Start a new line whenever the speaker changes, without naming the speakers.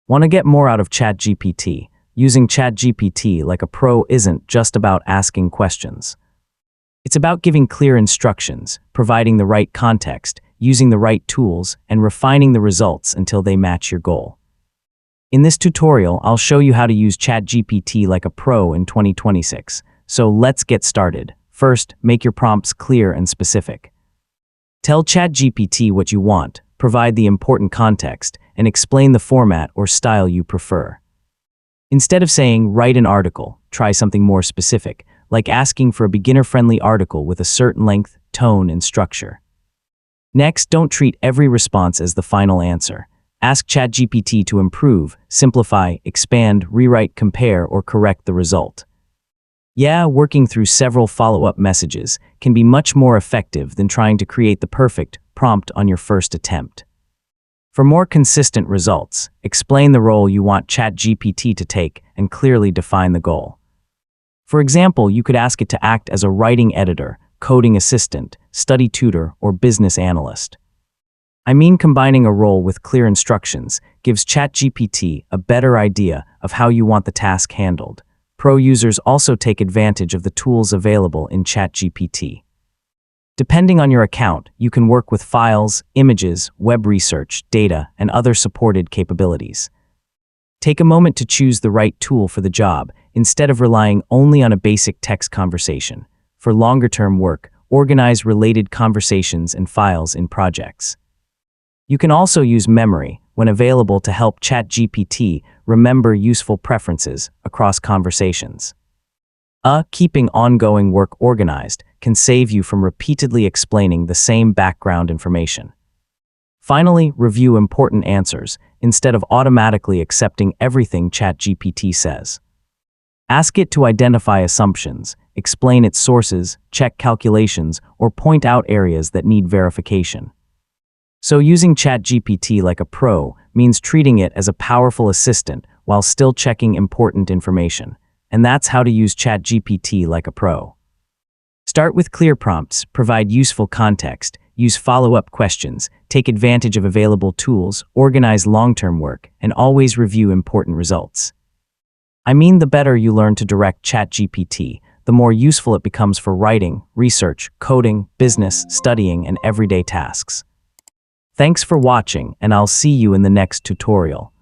Want to get more out of ChatGPT? Using ChatGPT like a pro isn't just about asking questions. It's about giving clear instructions, providing the right context, using the right tools, and refining the results until they match your goal. In this tutorial, I'll show you how to use ChatGPT like a pro in 2026. So let's get started. First, make your prompts clear and specific. Tell ChatGPT what you want, provide the important context, and explain the format or style you prefer. Instead of saying, write an article, try something more specific, like asking for a beginner-friendly article with a certain length, tone, and structure. Next, don't treat every response as the final answer. Ask ChatGPT to improve, simplify, expand, rewrite, compare, or correct the result. Yeah, working through several follow-up messages can be much more effective than trying to create the perfect prompt on your first attempt. For more consistent results, explain the role you want ChatGPT to take and clearly define the goal. For example, you could ask it to act as a writing editor, coding assistant, study tutor, or business analyst. I mean, combining a role with clear instructions gives ChatGPT a better idea of how you want the task handled. Pro users also take advantage of the tools available in ChatGPT. Depending on your account, you can work with files, images, web research, data, and other supported capabilities. Take a moment to choose the right tool for the job, instead of relying only on a basic text conversation. For longer-term work, organize related conversations and files in projects. You can also use memory, when available, to help ChatGPT remember useful preferences across conversations. Keeping ongoing work organized can save you from repeatedly explaining the same background information. Finally, review important answers instead of automatically accepting everything ChatGPT says. Ask it to identify assumptions, explain its sources, check calculations, or point out areas that need verification. So using ChatGPT like a pro means treating it as a powerful assistant while still checking important information. And that's how to use ChatGPT like a pro. Start with clear prompts, provide useful context, use follow-up questions, take advantage of available tools, organize long-term work, and always review important results. I mean, the better you learn to direct ChatGPT, the more useful it becomes for writing, research, coding, business, studying, and everyday tasks. Thanks for watching, and I'll see you in the next tutorial.